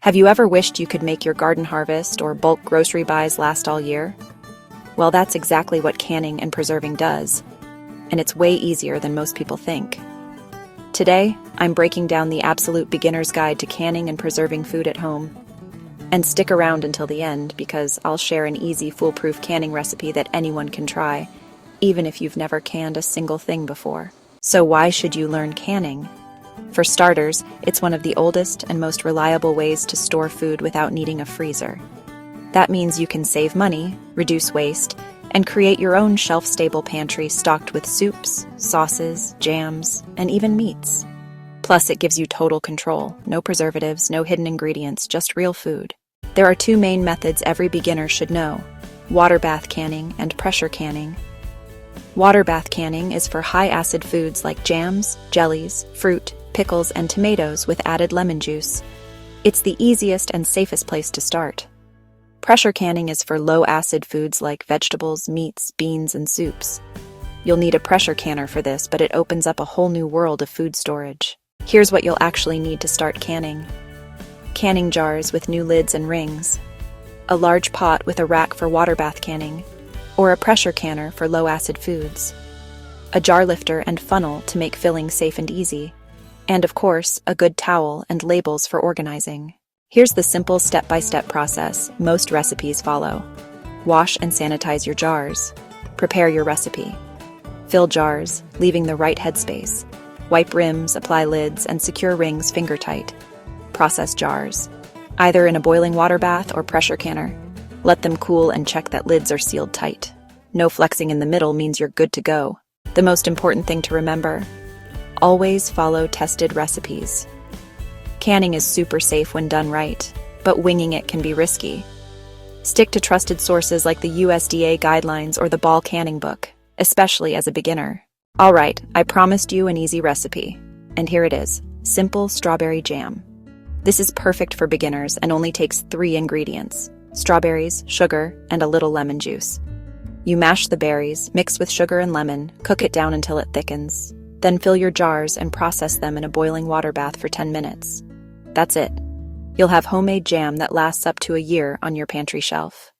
Have you ever wished you could make your garden harvest or bulk grocery buys last all year? Well, that's exactly what canning and preserving does, and it's way easier than most people think. Today, I'm breaking down the absolute beginner's guide to canning and preserving food at home. And stick around until the end because I'll share an easy, foolproof canning recipe that anyone can try, even if you've never canned a single thing before. So why should you learn canning? For starters, it's one of the oldest and most reliable ways to store food without needing a freezer. That means you can save money, reduce waste, and create your own shelf-stable pantry stocked with soups, sauces, jams, and even meats. Plus, it gives you total control. No preservatives, no hidden ingredients, just real food. There are two main methods every beginner should know: water bath canning and pressure canning. Water bath canning is for high-acid foods like jams, jellies, fruit, pickles, and tomatoes with added lemon juice. It's the easiest and safest place to start. Pressure canning is for low-acid foods like vegetables, meats, beans, and soups. You'll need a pressure canner for this, but it opens up a whole new world of food storage. Here's what you'll actually need to start canning. Canning jars with new lids and rings, a large pot with a rack for water bath canning, or a pressure canner for low-acid foods, a jar lifter and funnel to make filling safe and easy, and of course, a good towel and labels for organizing. Here's the simple step-by-step process most recipes follow. Wash and sanitize your jars. Prepare your recipe. Fill jars, leaving the right headspace. Wipe rims, apply lids, and secure rings finger tight. Process jars, either in a boiling water bath or pressure canner. Let them cool and check that lids are sealed tight. No flexing in the middle means you're good to go. The most important thing to remember: always follow tested recipes. Canning is super safe when done right, but winging it can be risky. Stick to trusted sources like the USDA guidelines or the Ball Canning Book, especially as a beginner. All right, I promised you an easy recipe, and here it is: simple strawberry jam. This is perfect for beginners and only takes 3 ingredients: strawberries, sugar, and a little lemon juice. You mash the berries, mix with sugar and lemon, cook it down until it thickens. Then fill your jars and process them in a boiling water bath for 10 minutes. That's it. You'll have homemade jam that lasts up to a year on your pantry shelf.